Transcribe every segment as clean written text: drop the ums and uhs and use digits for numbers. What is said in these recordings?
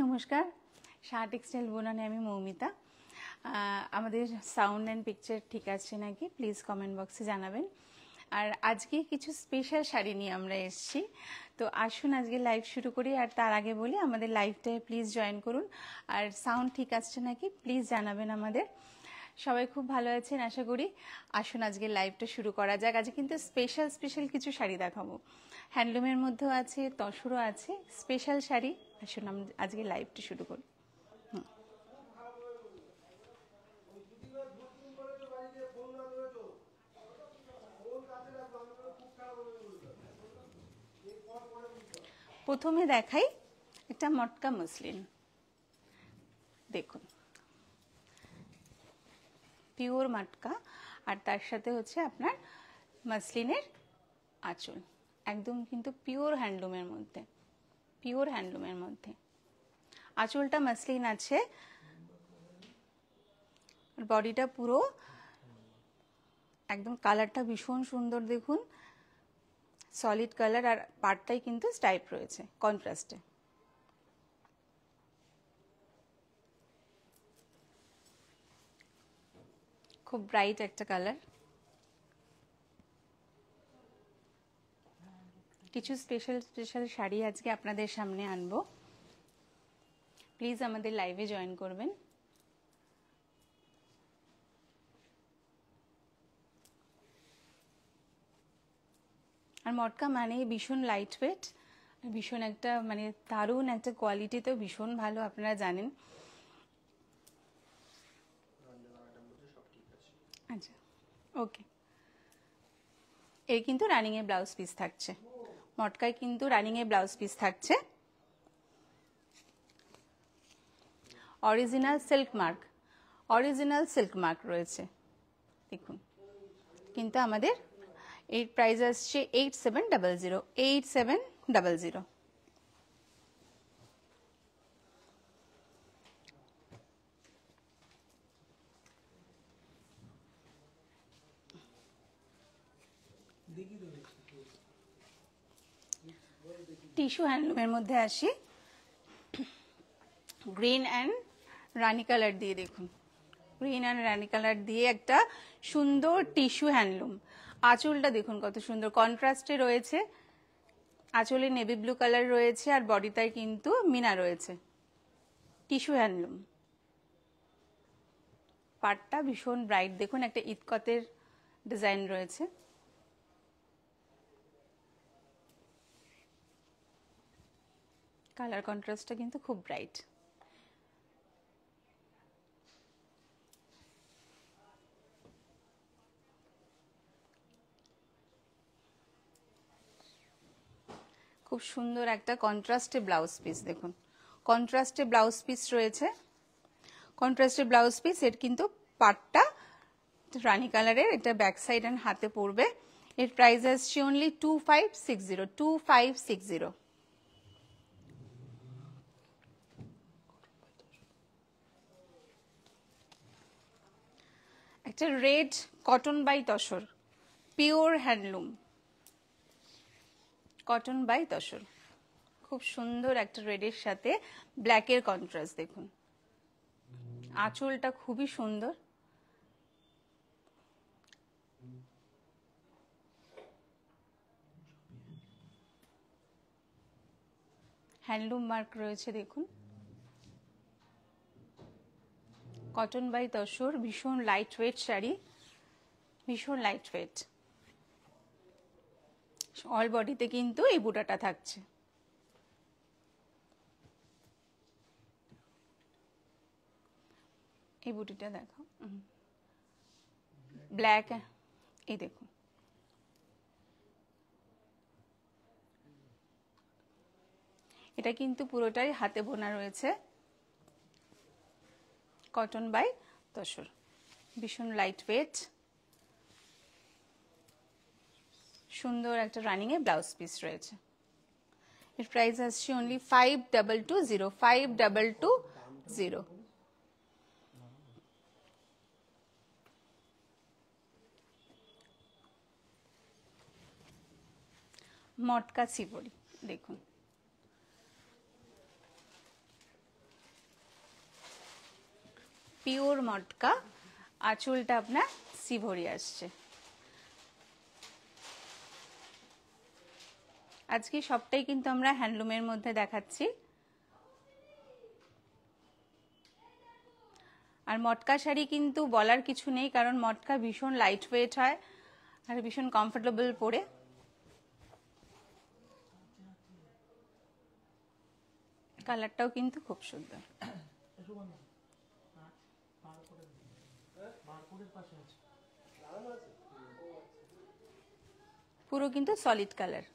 নমস্কার, শাহ টেক্সটাইল বোনানে আমি মৌমিতা। আমাদের সাউন্ড অ্যান্ড পিকচার ঠিক আছে নাকি প্লিজ কমেন্ট বক্সে জানাবেন। আর আজকে কিছু স্পেশাল শাড়ি নিয়ে আমরা এসেছি, তো আসুন আজকে লাইভ শুরু করি। আর তার আগে বলি আমাদের লাইভটায় প্লিজ জয়েন করুন, আর সাউন্ড ঠিক আসছে নাকি প্লিজ জানাবেন আমাদের। সবাই খুব ভালো আছেন আশা করি। আসুন আজকে লাইভটা শুরু করা যাক। আজকে কিন্তু স্পেশাল কিছু শাড়ি দেখাবো, হ্যান্ডলুমের মধ্যেও আছে, তসরও আছে, স্পেশাল শাড়ি। আসুন আমরা আজকে লাইভটা শুরু করি। প্রথমে দেখাই একটা মটকা মসলিন, দেখুন পিওর মটকা, আর তার সাথে হচ্ছে আপনার মসলিনের আঁচল, একদম কিন্তু পিওর হ্যান্ডলুমের মধ্যে, পিওর হ্যান্ডলুমের মধ্যে আঁচলটা মসলিন আছে। বডিটা পুরো একদম, কালারটা ভীষণ সুন্দর দেখুন, সলিড কালার, আর পাড়টাই কিন্তু স্টাইপ রয়েছে কন্ট্রাস্টে। খুব ব্রাইট একটা কালার। কিছু স্পেশাল শাড়ি আজকে আপনাদের সামনে আনবো, প্লিজ আমাদের লাইভে জয়েন করবেন। আর মটকা মানে ভীষণ লাইট ওয়েট, ভীষণ একটা মানে দারুণ একটা কোয়ালিটিতেও ভীষণ ভালো, আপনারা জানেন। আচ্ছা, ওকে। এর কিন্তু রানিং এ ব্লাউজ পিস থাকছে, মটকায় কিন্তু রানিং এ ব্লাউজ পিস থাকছে। অরিজিনাল সিল্ক মার্ক রয়েছে দেখুন। কিন্তু আমাদের এর প্রাইস আসছে 8700। টিস্যু হ্যান্ডলুমের মধ্যে আসি, গ্রিন অ্যান্ড রানি কালার দিয়ে, দেখুন গ্রিন অ্যান্ড রানি কালার দিয়ে একটা সুন্দর টিস্যু হ্যান্ডলুম। আঁচলটা দেখুন কত সুন্দর কন্ট্রাস্টে রয়েছে, আঁচলে নেভি ব্লু কালার রয়েছে, আর বডিটায় কিন্তু মিনা রয়েছে, টিস্যু হ্যান্ডলুম। পাটটা ভীষণ ব্রাইট, দেখুন একটা ইতকতের ডিজাইন রয়েছে। কালার কন্ট্রাস্টটা কিন্তু খুব ব্রাইট। খুব সুন্দর একটা কন্ট্রাস্টে ব্লাউজ পিস, দেখুন কন্ট্রাস্টে ব্লাউজ পিস রয়েছে, কন্ট্রাস্টে ব্লাউজ পিস। এর কিন্তু পাটটা রানি কালারের, এটা ব্যাক সাইড এন্ড হাতে পড়বে। এর প্রাইস আসছে অনলি 2560। একটা red cotton by tussar, pure handloom, cotton by tussar. খুব সুন্দর একটা রেডের সাথে ব্ল্যাকের কন্ট্রাস্ট, দেখুন আঁচলটা খুবই সুন্দর। হ্যান্ডলুম মার্ক রয়েছে দেখুন, কটন বাই তসর, ভীষণ লাইট ওয়েট শাড়ি, ভীষণ লাইট ওয়েট। অল বডিতে কিন্তু এই বুটাটা থাকছে। এই বুটিটা দেখো, ব্ল্যাক, এই দেখুন এটা কিন্তু পুরোটাই হাতে বোনা রয়েছে, কটন বাই তসর, ভীষণ লাইট ওয়েট, সুন্দর একটা রানিং এ ব্লাউজ পিস রয়েছে। এর প্রাইস আসছে অনলি 5220। মটকা সিভরি, দেখুন পিওর মটকা, আঁচলটা আপনার সিভরি আসছে। আজকে সবটাই কিন্তু আমরা হ্যান্ডলুমের মধ্যে দেখাচ্ছি। আর মটকা শাড়ি কিন্তু বলার কিছু নেই, কারণ মটকা ভীষণ লাইট ওয়েট হয় আর ভীষণ কমফোর্টেবল পরে। কালারটাও কিন্তু খুব সুন্দর। পুরো কিন্তু সলিড কালার।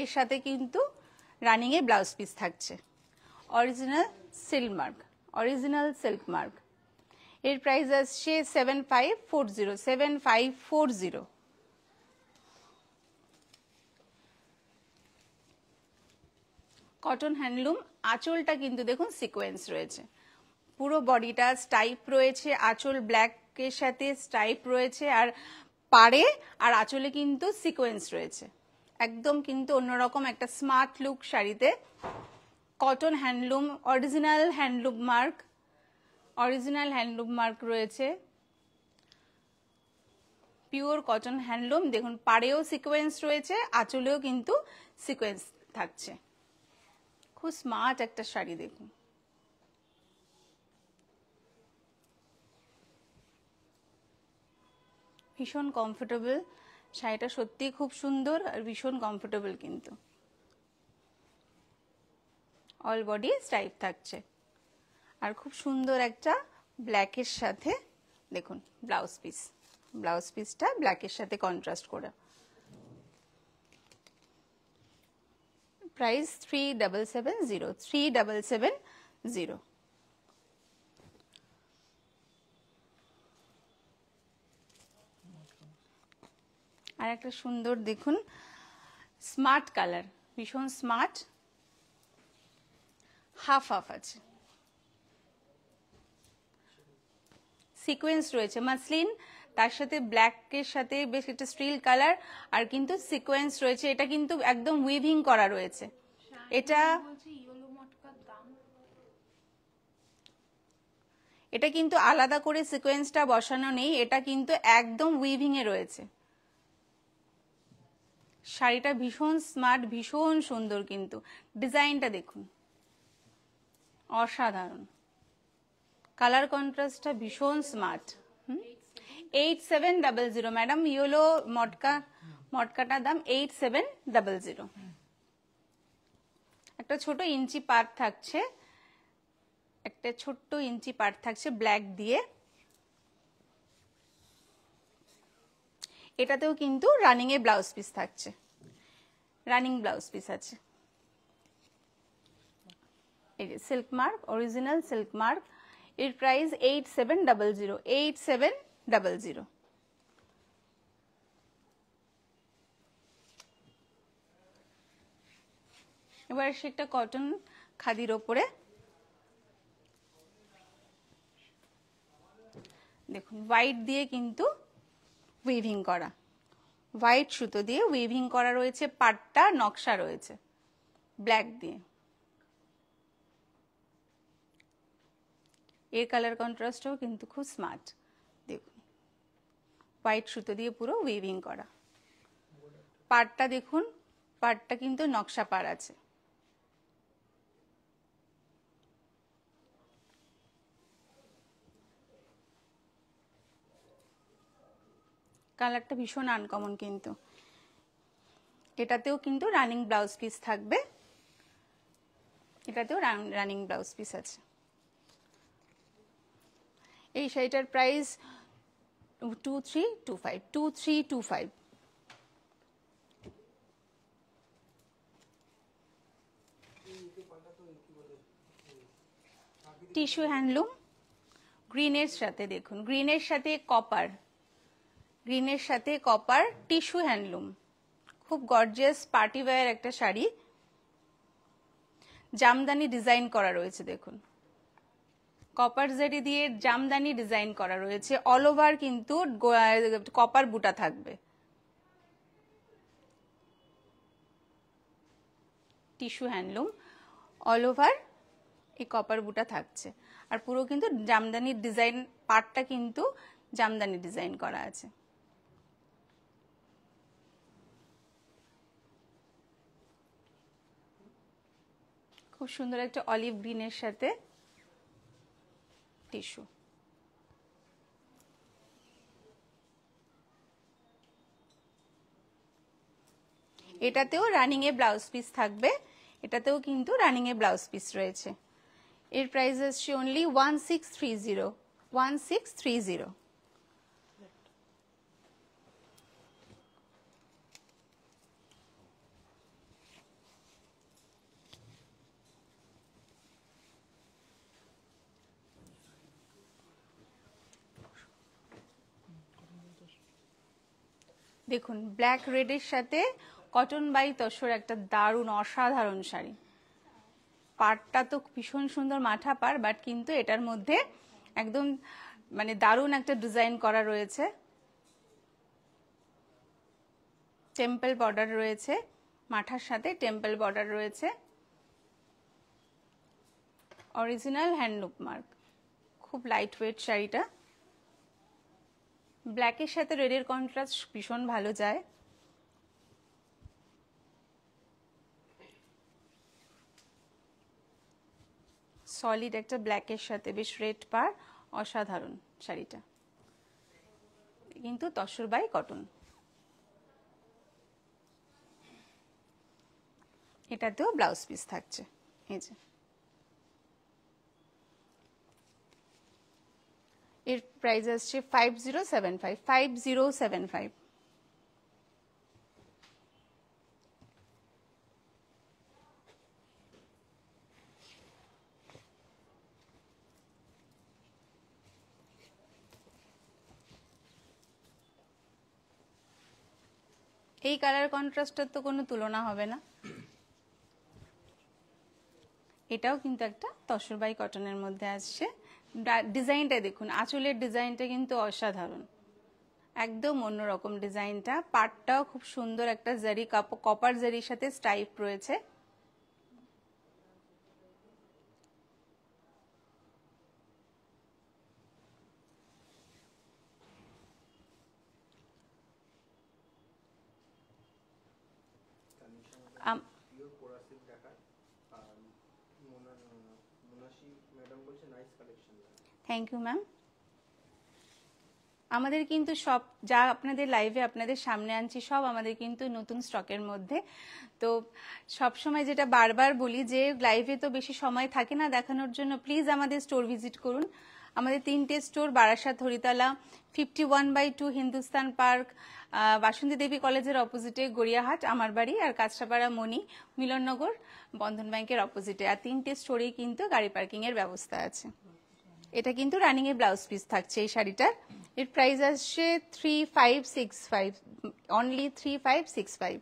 এর সাথে কিন্তু রানিং এ ব্লাউজ পিস থাকছে, original silk mark, original silk mark. এর প্রাইস আসছে 7540, 7540। Cotton handloom. আঁচলটা কিন্তু দেখুন সিকোয়েন্স রয়েছে, পুরো বডিটা স্টাইপ রয়েছে, আঁচল ব্ল্যাকের সাথে স্টাইপ রয়েছে, আর পাড়ে আর আঁচলে কিন্তু সিকোয়েন্স রয়েছে। একদম কিন্তু অন্যরকম একটা স্মার্ট লুক শাড়িতে। Cotton handloom, original handloom mark, original handloom mark রয়েছে, পিওর কটন হ্যান্ডলুম। দেখুন পাড়েও সিকোয়েন্স রয়েছে, আঁচলেও কিন্তু সিকোয়েন্স থাকছে। খুব স্মার্ট একটা শাড়ি, দেখুন ভীষণ কমফোর্টেবল শাড়িটা, সত্যি খুব সুন্দর আর ভীষণ কমফোর্টেবল কিন্তু। অল বডি স্টাইপ থাকছে আর খুব সুন্দর একটা ব্ল্যাকের সাথে দেখুন ব্লাউজ পিস, ব্লাউজ পিসটা ব্ল্যাকের সাথে কন্ট্রাস্ট করা। প্রাইস 3770, 3770। আর একটা সুন্দর দেখুন স্মার্ট কালার, ভীষণ স্মার্ট, হাফ হাফ আছে, সিকোয়েন্স রয়েছে মাসলিন, তার সাথে ব্ল্যাকের সাথে বেশ একটা স্টিল কালার, আর কিন্তু সিকোয়েন্স রয়েছে। এটা কিন্তু একদম উইভিং করা রয়েছে। এটা কিন্তু আলাদা করে সিকোয়েন্সটা বসানো নেই, এটা কিন্তু একদম উইভিং এ রয়েছে। শাড়িটা ভীষণ স্মার্ট, ভীষণ সুন্দর, কিন্তু ডিজাইনটা দেখুন অসাধারণ, কালার কন্ট্রাস্টটা ভীষণ স্মার্ট। 8700 ম্যাডাম, ইয়েলো মটকাটার দাম 8700। একটা ছোট ইঞ্চি পার্ট থাকছে, একটা ছোট্ট ইঞ্চি পার্ট থাকছে ব্ল্যাক দিয়ে। এটাতেও কিন্তু রানিং এ ব্লাউজ পিস থাকছে, রানিং ব্লাউজ পিস আছে। এই যে silk mark, original silk mark. এর প্রাইস 8700, 8700। এবার সে একটা কটন খাদির ওপরে দেখুন হোয়াইট দিয়ে কিন্তু উইভিং করা, হোয়াইট সুতো দিয়ে উইভিং করা রয়েছে, পাটটা নকশা রয়েছে ব্ল্যাক দিয়ে। এর কালার কন্ট্রাস্টও কিন্তু খুব স্মার্ট, দেখুন হোয়াইট সুতো দিয়ে পুরো উইভিং করা। পাটটা দেখুন, পাটটা কিন্তু নকশা পাড় আছে। কালারটা ভীষণ আনকমন কিন্তু। এটাতেও কিন্তু রানিং ব্লাউজ পিস থাকবে, এটাতেও রানিং ব্লাউজ পিস আছে। এই শাড়িটার প্রাইস 2325, 2325। টিস্যু হ্যান্ডলুম, গ্রিনের সাথে দেখুন, গ্রিনের সাথে কপার, গ্রিনের সাথে কপার, টিস্যু হ্যান্ডলুম, খুব গর্জিয়াস পার্টি ওয়্যার একটা শাড়ি। জামদানি ডিজাইন করা রয়েছে দেখুন, কপার জারি দিয়ে জামদানি ডিজাইন করা রয়েছে, অল ওভার কিন্তু কপার বুটা থাকবে। টিস্যু হ্যান্ডলুম, অল ওভার এই কপার বুটা থাকছে। আর পুরো কিন্তু জামদানির ডিজাইন, পাটটা কিন্তু জামদানি ডিজাইন করা আছে। খুব সুন্দর একটা অলিভ গ্রিনের সাথে টিস্যু। এটাতেও রানিং এ ব্লাউজ পিস থাকবে, এটাতেও কিন্তু রানিং এ ব্লাউজ পিস রয়েছে। এর প্রাইস আসছে অনলি 1630, 1630। দেখুন ব্ল্যাক রেডের সাথে কটন বাই তসর একটা দারুণ অসাধারণ শাড়ি। পাড়টা তো ভীষণ সুন্দর মাঠা পাড়, বাট কিন্তু এটার মধ্যে একদম মানে দারুণ একটা ডিজাইন করা রয়েছে, টেম্পল বর্ডার রয়েছে, মাথার সাথে টেম্পল বর্ডার রয়েছে, অরিজিনাল হ্যান্ডলুম মার্ক। খুব লাইট ওয়েট শাড়িটা, ব্ল্যাকের সাথে রেডের কন্ট্রাস্ট ভীষণ ভালো যায়। সলিড একটা ব্ল্যাকের সাথে বেশ রেড পার, অসাধারণ শাড়িটা, কিন্তু তসর বাই কটন। এটাতেও ব্লাউজ পিস থাকছে, এই যে। এর প্রাইস আসছে 5075, 5075। এই কালার কন্ট্রাস্টের তো কোনো তুলনা হবে না। এটাও কিন্তু একটা তসর বাই কটনের মধ্যে আসছে। ডিজাইনটা দেখুন, আঁচলের ডিজাইনটা কিন্তু অসাধারণ, একদম অন্যরকম ডিজাইনটা। পাটটাও খুব সুন্দর একটা জারি, কপার জারির সাথে স্টাইপ রয়েছে। Thank you ma'am. আমাদের কিন্তু সব যা আপনাদের লাইভে আপনাদের সামনে আনছি সব আমাদের কিন্তু নতুন স্টকের মধ্যে। তো সব সময় যেটা বারবার বলি যে লাইভে তো বেশি সময় থাকে না দেখানোর জন্য, প্লিজ আমাদের স্টোর ভিজিট করুন। আমাদের 3টে স্টোর, বারাসাত, হরিতলা, 51/2 হিন্দুস্তান পার্ক, বাসন্তী দেবী কলেজের অপোজিটে গড়িয়াহাট আমার বাড়ি, আর কাঁচরাপাড়া মণি মিলননগর বন্ধন ব্যাংকের অপোজিটে। আর 3টে স্টোরেই কিন্তু গাড়ি পার্কিং এর ব্যবস্থা আছে। এটা কিন্তু রানিং এর ব্লাউজ পিস থাকছে এই শাড়িটার। এর প্রাইস আসছে 3565, অনলি 3565।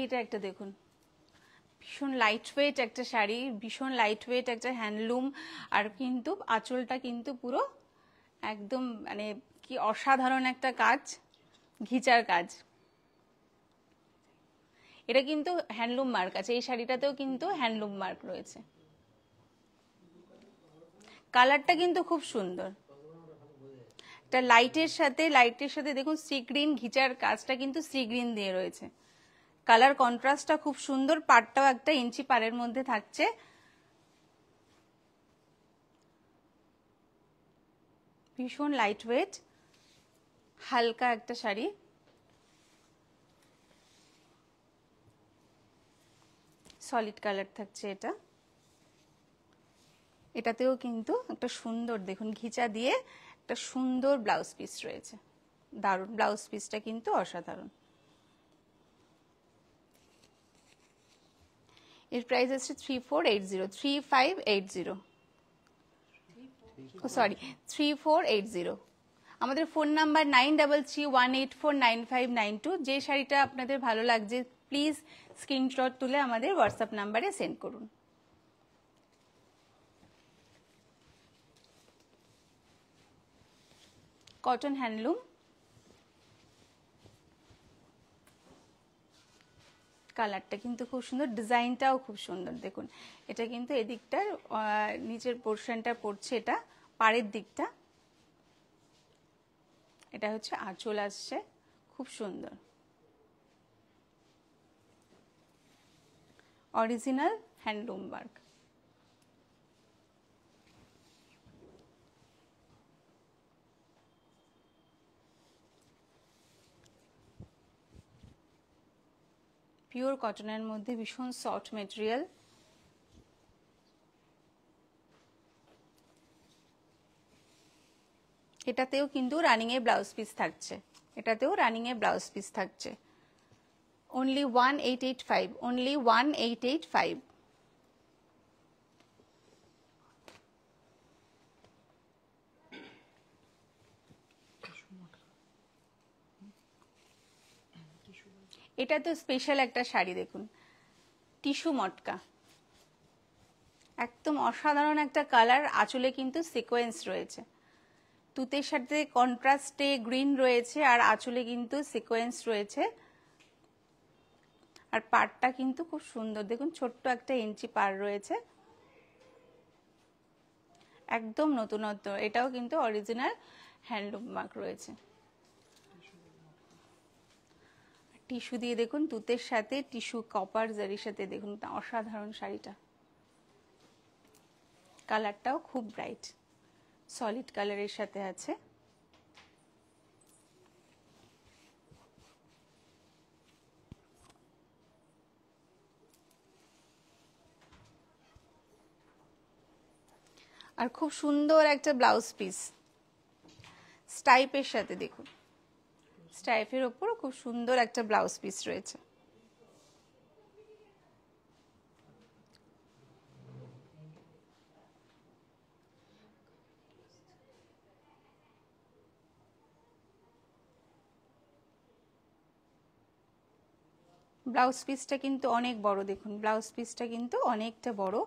এটা একটা দেখুন, ভীষণ লাইট ওয়েট একটা শাড়ি, ভীষণ লাইট ওয়েট একটা হ্যান্ডলুম, আর কিন্তু আঁচলটা কিন্তু পুরো একদম মানে কি অসাধারণ একটা কাজ, ঘিচার কাজ। এটা কিন্তু হ্যান্ডলুম মার্ক আছে, এই শাড়িটাতেও কিন্তু হ্যান্ডলুম মার্ক রয়েছে। কালারটা কিন্তু খুব সুন্দর, এটা লাইটের সাথে দেখুন সি গ্রিন ঘিচার কাজটা কিন্তু সি গ্রিন দিয়ে রয়েছে। কালার কন্ট্রাস্টটা খুব সুন্দর, পাড়টাও একটা ইঞ্চি পাড়ের মধ্যে থাকছে। ভীষণ লাইট ওয়েট হালকা একটা শাড়ি, সলিড কালার থাকছে এটা। এটাতেও কিন্তু একটা সুন্দর দেখুন ঘিচা দিয়ে একটা সুন্দর ব্লাউজ পিস রয়েছে, দারুণ ব্লাউজ পিসটা কিন্তু অসাধারণ। এর প্রাইস আছে 3480, 3580, সরি 3480। আমাদের ফোন নাম্বার 9331849592। যে শাড়িটা আপনাদের ভালো লাগছে প্লিজ স্ক্রিনশট তুলে আমাদের হোয়াটসঅ্যাপ নাম্বারে সেন্ড করুন। কটন হ্যান্ডলুম, কালারটা কিন্তু খুব সুন্দর, ডিজাইনটাও খুব সুন্দর। দেখুন এটা কিন্তু এদিকটার নিচের পোর্শনটা পড়ছে, এটা পাড়ের দিকটা, এটা হচ্ছে আঁচল আসছে, খুব সুন্দর অরিজিনাল হ্যান্ডলুম ওয়ার্ক। পিওর কটনের মধ্যে ভীষণ সফট মেটেরিয়াল। এটাতেও কিন্তু রানিং এ ব্লাউজ পিস থাকছে, এটাতেও রানিং এ ব্লাউজ পিস থাকছে। only 1885, only 1885। এটা তো স্পেশাল একটা শাড়ি, দেখুন টিস্যু মটকা, একদম অসাধারণ একটা কালার। আঁচলে কিন্তু সিকোয়েন্স রয়েছে, তুতের সাথে কন্ট্রাস্টে গ্রিন রয়েছে, আর আঁচলে কিন্তু সিকোয়েন্স রয়েছে। আর পাড়টা কিন্তু খুব সুন্দর, দেখুন ছোট্ট একটা ইঞ্চি পাড় রয়েছে, একদম নতুনত্ব। এটাও কিন্তু অরিজিনাল হ্যান্ডলুম মার্ক রয়েছে। টিস্যু দিয়ে দেখুন, তুতের সাথে টিস্যু কপার জারির সাথে, দেখুন অসাধারণ শাড়িটা। কালারটাও খুব ব্রাইট, সলিড কালারের সাথে আছে। আর খুব সুন্দর একটা ব্লাউজ পিস স্টাইপের সাথে, দেখুন স্টাইপের ওপর খুব সুন্দর একটা ব্লাউজ পিস রয়েছে। ব্লাউজ পিসটা কিন্তু অনেক বড়, দেখুন ব্লাউজ পিসটা কিন্তু অনেকটা বড়,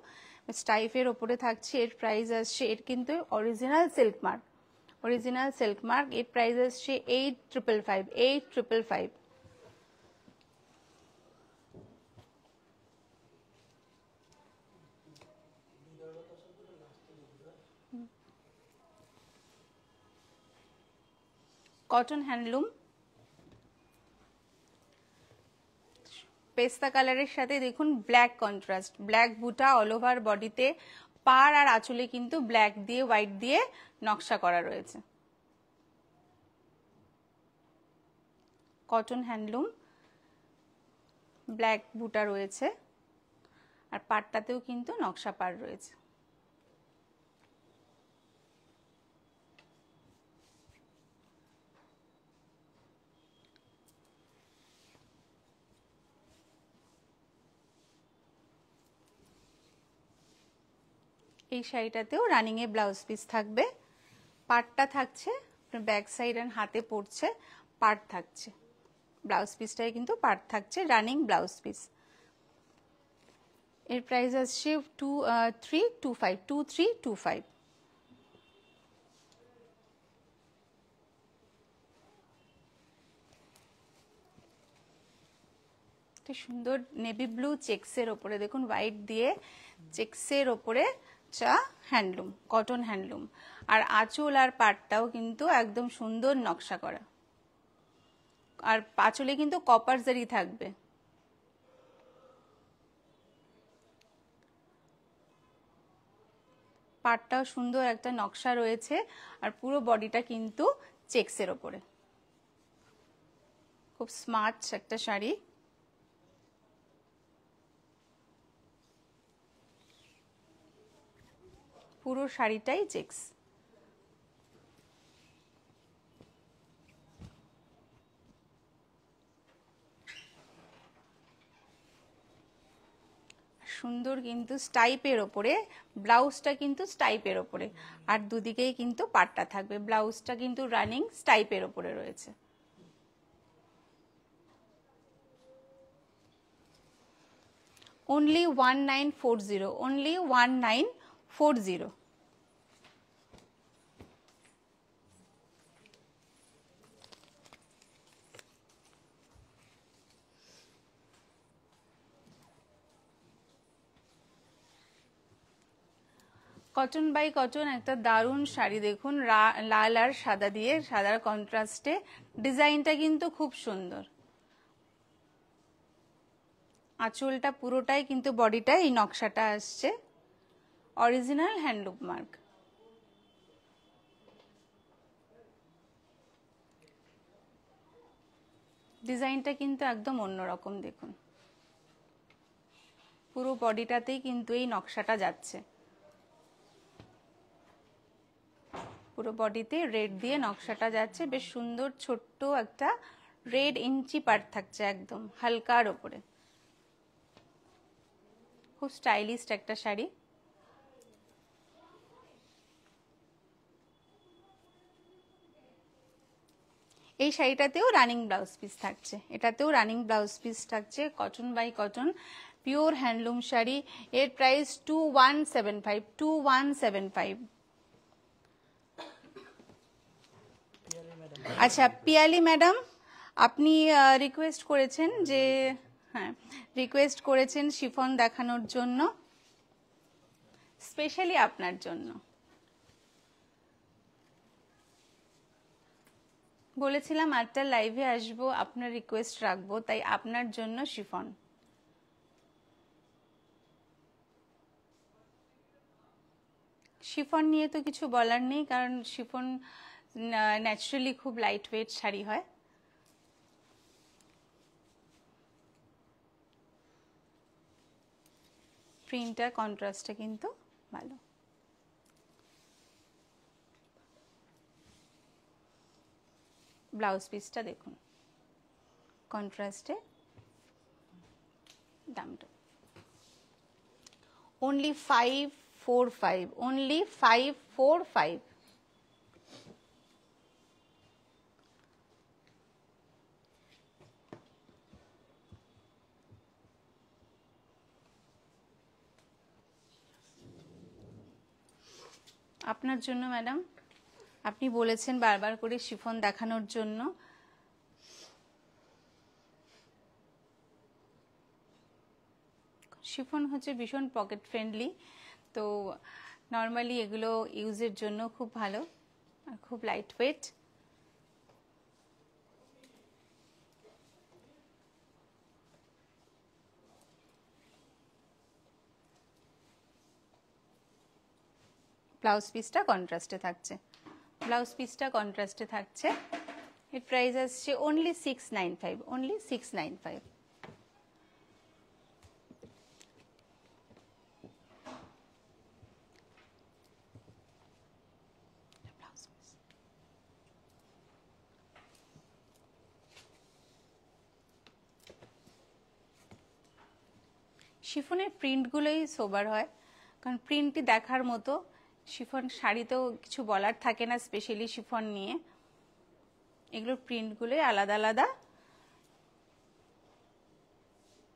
স্টাইফের ওপরে থাকছে। এর প্রাইস আসছে, এর কিন্তু original silk mark, original silk mark. এর প্রাইস আসছে 8555, 8555। কটন হ্যান্ডলুম, পেস্তা কালারের সাথে দেখুন ব্ল্যাক কন্ট্রাস্ট, ব্ল্যাক বুটা অল ওভার বডিতে, পাড় আর আঁচলে কিন্তু ব্ল্যাক দিয়ে হোয়াইট দিয়ে নকশা করা রয়েছে। কটন হ্যান্ডলুম, ব্ল্যাক বুটা রয়েছে, আর পাড়টাতেও কিন্তু নকশা পাড় রয়েছে। এই শাড়িটাতেও রানিং এ ব্লাউজ পিস থাকবে, পাড়টা থাকছে ব্যাক সাইড আর হাতে পড়ছে, পাড় থাকছে, ব্লাউজ পিসটাই কিন্তু পাড় থাকছে, রানিং ব্লাউজ পিস। এর প্রাইস আসছে 2325, 2325। সুন্দর নেভি ব্লু চেক্সের ওপরে, দেখুন হোয়াইট দিয়ে চেক্সের ওপরে চা হ্যান্ডলুম, কটন হ্যান্ডলুম। আর আঁচল আর পাড়টাও কিন্তু একদম সুন্দর নকশা করা, আর আঁচলে কিন্তু কপার জারি থাকবে। পাড়টাও সুন্দর একটা নকশা রয়েছে, আর পুরো বডিটা কিন্তু চেক্সের ওপরে, খুব স্মার্ট একটা শাড়ি। পুরো শাড়িটাই চেক্স। সুন্দর কিন্তু স্টাইপের ওপরে, ব্লাউজটা কিন্তু স্টাইপের ওপরে, আর দুদিকেই কিন্তু পাটটা থাকবে। ব্লাউজটা কিন্তু রানিং স্টাইপের ওপরে রয়েছে। only 1940, only 1940। Cotton by cotton একটা দারুণ শাড়ি দেখুন, লাল আর সাদা দিয়ে, সাদার কন্ট্রাস্টে। ডিজাইনটা কিন্তু খুব সুন্দর। আঁচলটা পুরোটাই কিন্তু বডিটা এই নকশাটা আসছে, অরিজিনাল হ্যান্ডলুম মার্ক। ডিজাইনটা কিন্তু একদম অন্যরকম দেখুন, পুরো বডিটাতেই কিন্তু এই নকশাটা যাচ্ছে, পুরো বডিতে রেড দিয়ে নকশাটা যাচ্ছে। বেশ সুন্দর ছোট্ট একটা রেড ইঞ্চি পার্ট থাকছে একদম হালকার ওপরে। খুব স্টাইলিস্ট একটা শাড়ি। এই শাড়িটাতেও রানিং ব্লাউজ পিস থাকছে, এটাতেও রানিং ব্লাউজ পিস থাকছে। Cotton by cotton pure handloom sari. এর প্রাইস 2175, 2175। আচ্ছা পিয়ালি ম্যাডাম, আপনি রিকোয়েস্ট করেছেন যে, হ্যাঁ রিকোয়েস্ট করেছেন শিফন দেখানোর জন্য, স্পেশালি আপনার জন্য বলেছিলাম আটটা লাইভে আসবো, আপনার রিকোয়েস্ট রাখবো, তাই আপনার জন্য শিফন। শিফন নিয়ে তো কিছু বলার নেই, কারণ শিফন ন্যাচারালি খুব লাইট ওয়েট শাড়ি হয়। প্রিন্টার কন্ট্রাস্টটা কিন্তু ভালো। ব্লাউজ পিসটা দেখুন কন্ট্রাস্টে, দামটা only 545, only 545। আপনার জন্য ম্যাডাম, আপনি বলেছেন বারবার করে শিফন দেখানোর জন্য। শিফন হচ্ছে ভীষণ পকেট ফ্রেন্ডলি, তো নর্মালি এগুলো ইউজের জন্য খুব ভালো আর খুব লাইট ওয়েট। ব্লাউজ পিসটা কন্ট্রাস্টে থাকছে, ব্লাউজ পিসটা কন্ট্রাস্টে থাকছে। এর প্রাইস আসছে only 695, only 695। শিফনের প্রিন্টগুলোই সোবার হয়, কারণ প্রিন্টটি দেখার মতো। শিফন শাড়িতেও কিছু বলার থাকে না, স্পেশালি শিফন নিয়ে। এগুলোর প্রিন্টগুলোই আলাদা আলাদা।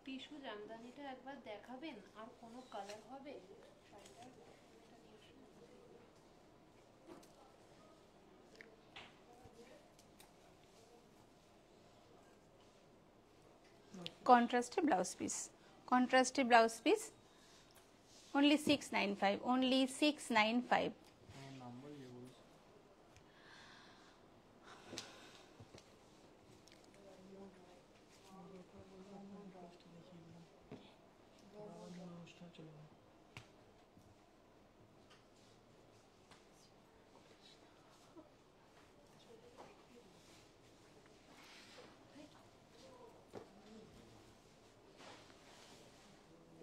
টিস্যু জামদানিটা একবার দেখাবেন, আর কোনো কালার হবে? কন্ট্রাস্টে ব্লাউজ পিস, কন্ট্রাস্টে ব্লাউজ পিস only 695, only 695।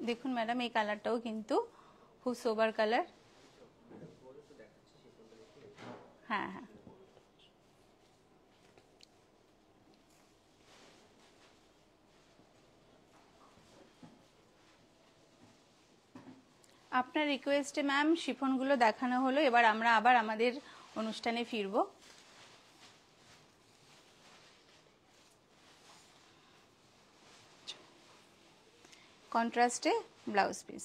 দেখুন ম্যাডাম, এই কালারটাও কিন্তু খুব সোবার কালার। হ্যাঁ হ্যাঁ, আপনার রিকোয়েস্টে ম্যাম শিফনগুলো দেখানো হলো। এবার আমরা আবার আমাদের অনুষ্ঠানে ফিরবো। কন্ট্রাস্টে ব্লাউজ পিস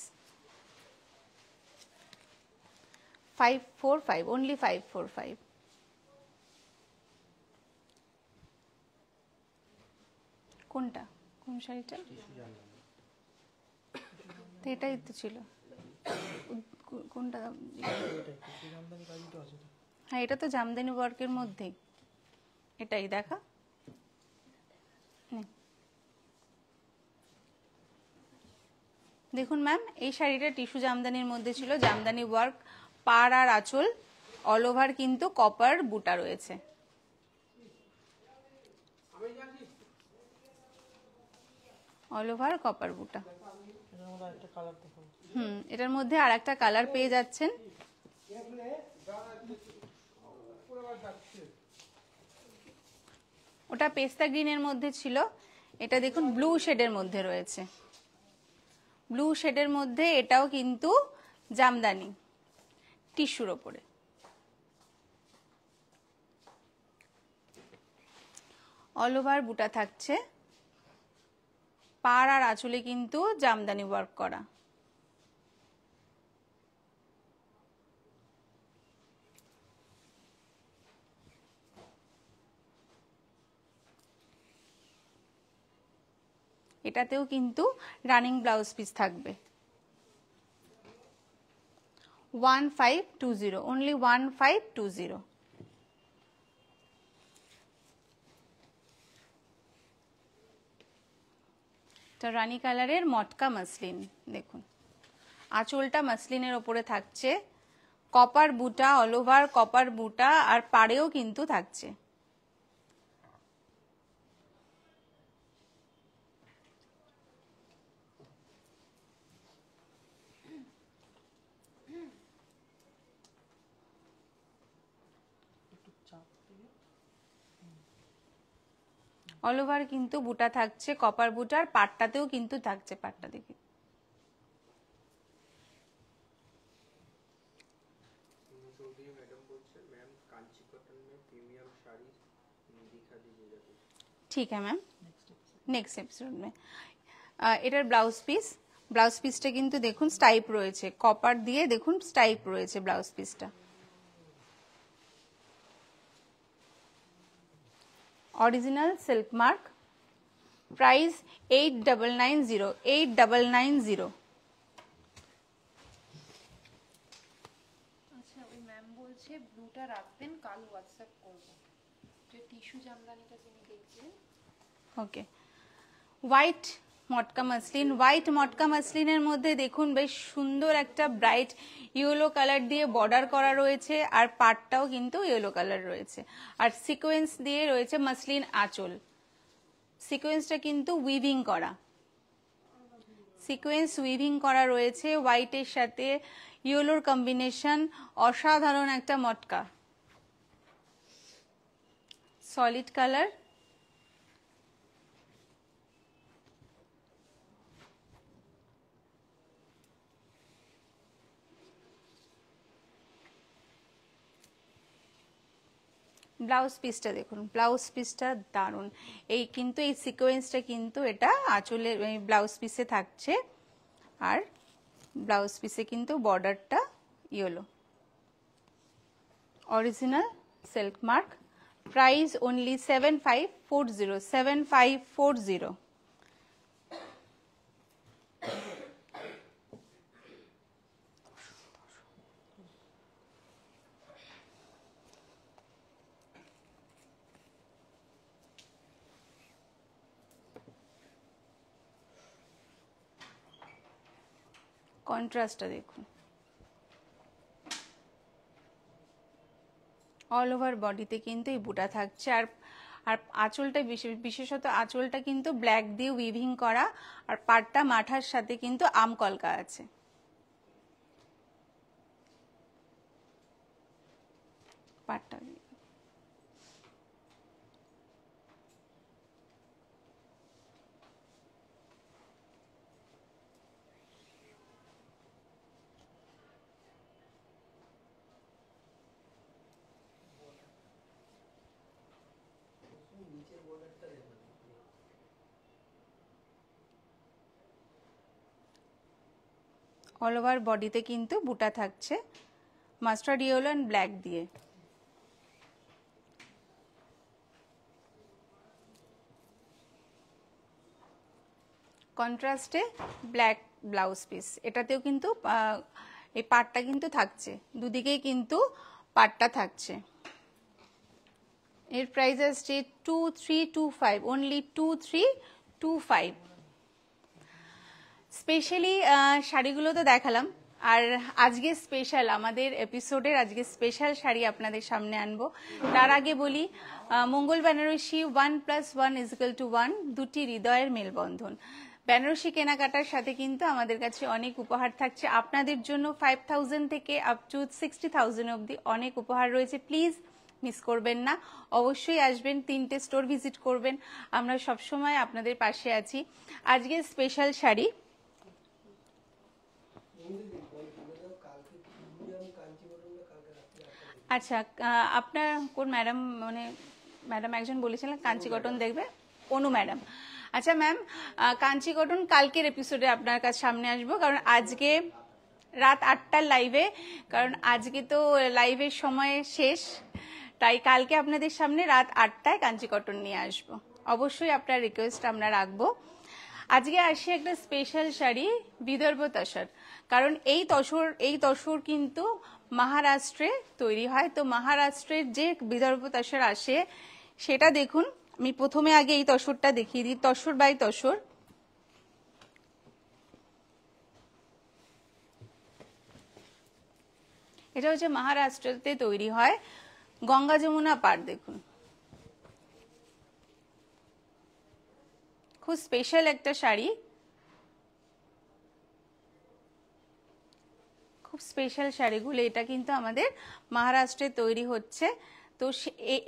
545, only 545। কোনটা, কোন শাড়িটা? তো এটাই তো ছিল, কোনটা? এটাই টিস্যু জামদানি কাজই তো আছে তো। হ্যাঁ, এটা তো জামদানি ওয়ার্কের মধ্যেই, এটাই দেখা। নে। দেখুন ম্যাম, এই শাড়িটা টিস্যু জামদানির মধ্যে ছিল, জামদানি ওয়ার্ক, পাড় আর আঁচল অল ওভার কিন্তু কপার বুটা রয়েছে। অল ওভার কপার বুটা। এটার মধ্যে একটা কালার দেখাবো। এটার মধ্যে আর একটা কালার পেয়ে যাচ্ছেন। ওটা পেস্তা গ্রিনের মধ্যে ছিল, এটা দেখুন ব্লু শেডের মধ্যে রয়েছে। ব্লু শেডের মধ্যে এটাও কিন্তু জামদানি টিস্যুর ওপরে। অল ওভার বুটা থাকছে, পাড় আর আঁচলে কিন্তু জামদানি ওয়ার্ক করা। এটাতেও কিন্তু রানিং ব্লাউজ পিস থাকবে। 1520, অনলি 1520। এটা রানী কালারের মটকা মাসলিন, দেখুন আঁচলটা মাসলিনের ওপরে থাকছে, কপার বুটা, অল ওভার কপার বুটা, আর পাড়েও কিন্তু থাকছে। একটু চাপ দিয়ে অল ওভার কিন্তু বুটা থাকছে, কপার বুটার পাটটাতেও কিন্তু থাকছে, পাটটা দেখি। ঠিক है मैम, নেক্সট এপিসোড মে। এটার ব্লাউজ পিস, ব্লাউজ পিসটা কিন্তু দেখুন স্টাইপ রয়েছে, কপার দিয়ে দেখুন স্টাইপ রয়েছে ব্লাউজ পিসটা। Original silk mark, price 8990, 8990। আচ্ছা, ওই ম্যাম বলছে ব্লুটা রাখবেন, কাল হোয়াটসঅ্যাপ করব। যে টিস্যু জামদানিটা যিনি দেখছেন। ওকে, হোয়াইট মটকা মাসলিন, হোয়াইট মটকা মাসলিনের মধ্যে দেখুন বেশ সুন্দর একটা ব্রাইট ইয়েলো কালার দিয়ে বর্ডার করা রয়েছে, আর পাটটাও কিন্তু ইয়েলো কালার রয়েছে, আর সিকোয়েন্স দিয়ে রয়েছে মাসলিন আঁচল। সিকোয়েন্সটা কিন্তু উইভিং করা, সিকোয়েন্স উইভিং করা রয়েছে, হোয়াইটের সাথে ইয়েলোর কম্বিনেশন, অসাধারণ একটা মটকা, সলিড কালার। ব্লাউজ পিসটা দেখুন, ব্লাউজ পিসটা দারুণ। এই কিন্তু এই সিকোয়েন্সটা কিন্তু এটা আঁচলের ব্লাউজ পিসে থাকছে, আর ব্লাউজ পিসে কিন্তু বর্ডারটা yellow. Original silk mark, price only 7540, 7540। কন্ট্রাস্টটা দেখুন, অল ওভার বডিতে কিন্তু এই বুটা থাকছে, আর আর আঁচলটা বিশেষত আঁচলটা কিন্তু ব্ল্যাক দিয়ে উইভিং করা, আর পাটটা মাথার সাথে কিন্তু আম কলকা আছে। পাটটা অল ওভার বডিতে কিন্তু বুটা থাকছে মাস্টার্ড ইয়েলো অ্যান্ড ব্ল্যাক দিয়ে। কন্ট্রাস্টে ব্ল্যাক ব্লাউজ পিস, এটাতেও কিন্তু এই পাটটা কিন্তু থাকছে, দুদিকেই কিন্তু পাটটা থাকছে। এর প্রাইস আসছে 2325, অনলি 2325। স্পেশালি শাড়িগুলো তো দেখালাম, আর আজকে স্পেশাল আমাদের এপিসোডের আজকে স্পেশাল শাড়ি আপনাদের সামনে আনবো। তার আগে বলি, মঙ্গল বেনারসি 1+1=1, দুটি হৃদয়ের মেলবন্ধন। বেনারসি কেনাকাটার সাথে কিন্তু আমাদের কাছে অনেক উপহার থাকছে আপনাদের জন্য। 5000 থেকে আপ টু 60,000 অবধি অনেক উপহার রয়েছে। প্লিজ মিস করবেন না, অবশ্যই আসবেন, 3টে স্টোর ভিজিট করবেন, আমরা সবসময় আপনাদের পাশে আছি। আজকে স্পেশাল শাড়ি, আচ্ছা আপনার কোন ম্যাডাম, মানে ম্যাডাম একজন বলেছিলেন কাঞ্চি কটন দেখবে, অনু ম্যাডাম। আচ্ছা ম্যাম, কাঞ্চি কটন কালকের এপিসোডে আপনার কাছে সামনে আসবো, কারণ আজকে রাত 8টার লাইভে, কারণ আজকে তো লাইভের সময় শেষ, তাই কালকে আপনাদের সামনে রাত 8টায় কাঞ্চি কটন নিয়ে আসবো। অবশ্যই আপনার রিকোয়েস্ট আমরা রাখবো। আজকে আসি একটা স্পেশাল শাড়ি, বিদর্ভ তসর, কারণ এই তসর কিন্তু মহারাষ্ট্রে তৈরি হয়। তো মহারাষ্ট্রের যে বিদর্ভ তসর আসে সেটা দেখুন। আমি প্রথমে আগে এই তসরটা দেখিয়ে দিই, তসর বাই তসর। এটা হচ্ছে মহারাষ্ট্রতে তৈরি হয়, গঙ্গা যমুনা পাড় দেখুন, খুব স্পেশাল একটা শাড়ি, খুব স্পেশাল শাড়িগুলো। এটা কিন্তু আমাদের মহারাষ্ট্রে তৈরি হচ্ছে। তো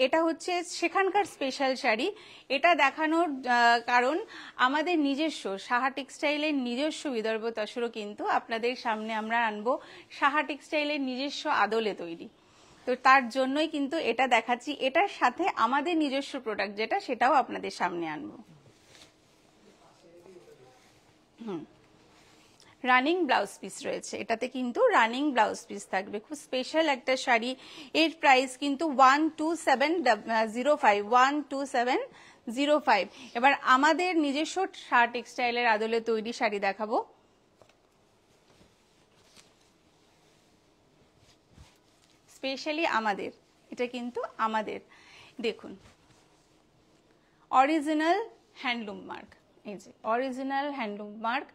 এটা হচ্ছে সেখানকার স্পেশাল শাড়ি। এটা দেখানোর কারণ আমাদের নিজস্ব সাহা টেক্সটাইলের নিজস্ব বিদর্ভ তসরও কিন্তু আপনাদের সামনে আমরা আনবো, সাহা টেক্সটাইলের নিজস্ব আদলে তৈরি। তো তার জন্যই কিন্তু এটা দেখাচ্ছি, এটার সাথে আমাদের নিজস্ব প্রোডাক্ট যেটা, সেটাও আপনাদের সামনে আনবো। রানিং ব্লাউজ পিস রয়েছে, এটাতে কিন্তু রানিং ব্লাউজ পিস থাকবে, খুব স্পেশাল একটা শাড়ি। এর প্রাইস কিন্তু 12705, 12705। এবার আমাদের নিজস্ব সাহা টেক্সটাইলের আদলে তৈরি শাড়ি দেখাবো। স্পেশালি আমাদের, এটা কিন্তু আমাদের, দেখুন অরিজিনাল হ্যান্ডলুম মার্ক, এই যে original handloom mark,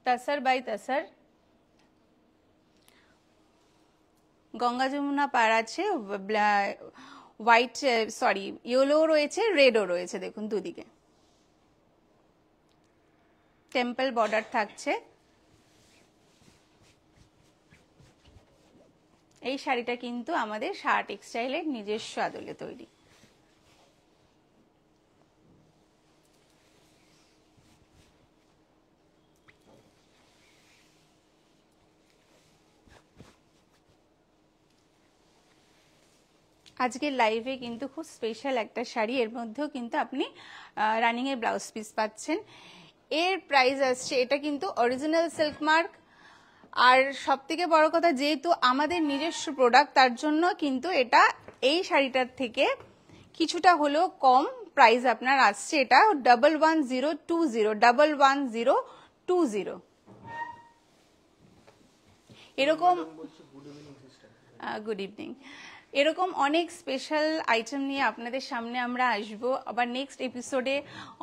tussar by tussar, Ganga Jamuna পাড় আছে, হোয়াইট সরি ইয়েলো রয়েছে, রেডও রয়েছে, দেখুন দুদিকে টেম্পল বর্ডার থাকছে। এই শাড়িটা কিন্তু আমাদের সাহা টেক্সটাইলের নিজস্ব আদলে তৈরি। আজকের লাইভে কিন্তু খুব স্পেশাল একটা শাড়ি, এর মধ্যেও কিন্তু আপনি রানিং এর ব্লাউজ পিস পাচ্ছেন। এর প্রাইস আসছে, এটা কিন্তু অরিজিনাল সিল্ক মার্ক, আর সব থেকে বড় কথা যেহেতু আমাদের নিজস্ব প্রোডাক্ট, তার জন্য কিন্তু এটা এই শাড়িটার থেকে কিছুটা হলেও কম প্রাইস আপনার আসছে। এটা 11020, 11020। এরকম গুড ইভিনিং, এরকম অনেক স্পেশাল আইটেম নিয়ে আপনাদের সামনে আমরা আসবো। আবার নেক্সট এপিসোডে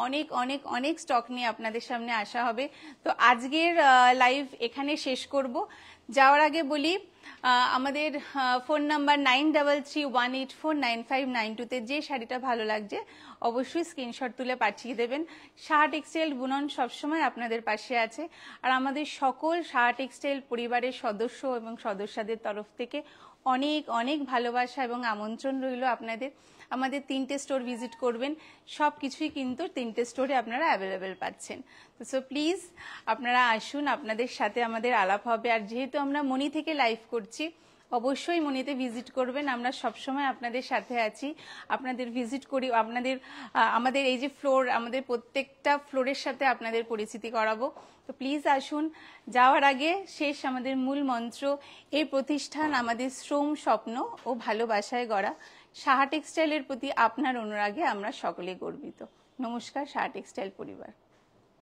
অনেক অনেক অনেক স্টক নিয়ে আপনাদের সামনে আসা হবে। তো আজকের লাইভ এখানে শেষ করব। যাওয়ার আগে বলি, আমাদের ফোন নাম্বার 9331849592 তে যে শাড়িটা ভালো লাগছে অবশ্যই স্ক্রিনশট তুলে পাঠিয়ে দেবেন। সাহা টেক্সটাইল বুনন সবসময় আপনাদের পাশে আছে, আর আমাদের সকল সাহা টেক্সটাইল পরিবারের সদস্য এবং সদস্যদের তরফ থেকে অনেক অনেক ভালোবাসা এবং আমন্ত্রণ রইল আপনাদের। আমাদের 3টে স্টোর ভিজিট করবেন, সব কিছুই কিন্তু 3টে স্টোরে আপনারা অ্যাভেলেবেল পাচ্ছেন। তো সো প্লিজ আপনারা আসুন, আপনাদের সাথে আমাদের আলাপ হবে। আর যেহেতু আমরা মনি থেকে লাইভ করছি, অবশ্যই মনিতে ভিজিট করবেন, আমরা সবসময় আপনাদের সাথে আছি। আপনাদের ভিজিট করি, আমাদের এই যে ফ্লোর, আমাদের প্রত্যেকটা ফ্লোরের সাথে আপনাদের পরিচিতি করাবো। তো প্লিজ আসুন। যাওয়ার আগে শেষ আমাদের মূল মন্ত্র, এই প্রতিষ্ঠান আমাদের শ্রম, স্বপ্ন ও ভালোবাসায় গড়া। সাহা টেক্সটাইলের প্রতি আপনার অনুরাগে আমরা সকলে গর্বিত। নমস্কার, সাহা টেক্সটাইল পরিবার।